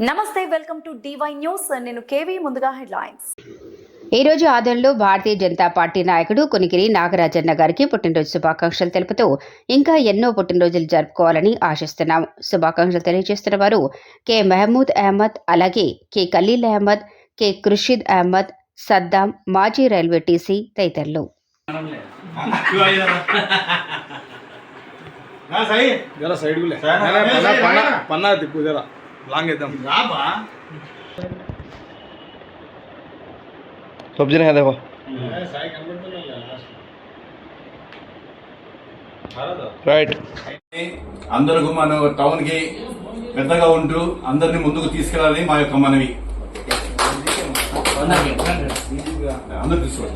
నమస్తే, welcome to DY news. నేను KV. ముందుగా హెడ్లైన్స్. ఈ రోజు ఆదోన్లో భారతీయ జనతా పార్టీ నాయకుడు కొనిగిరి నాగరాజన్న గారికి పుట్టినరోజు శుభాకాంక్షలు తెలుపుతూ ఇంకా ఎన్నో పుట్టినరోజులు జరుపుకోవాలని ఆశిస్తున్నాం. శుభాకాంక్షలు తెలియజేస్తున్న వారు కె మహమూద్ అహ్మద్, అలాగే కె ఖలీల్ అహ్మద్, కె ఖుర్షీద్ అహ్మద్, సద్దాం, మాజీ రైల్వే టీసీ తదితరులు. सब्जी नहीं है देखो రైట్. అందరూ మన టౌన్ కి పెద్దగా ఉంటూ అందరినీ ముందుకు తీసుకెళ్ళాలని మా యొక్క మనవి. అందరూ తీసుకోండి.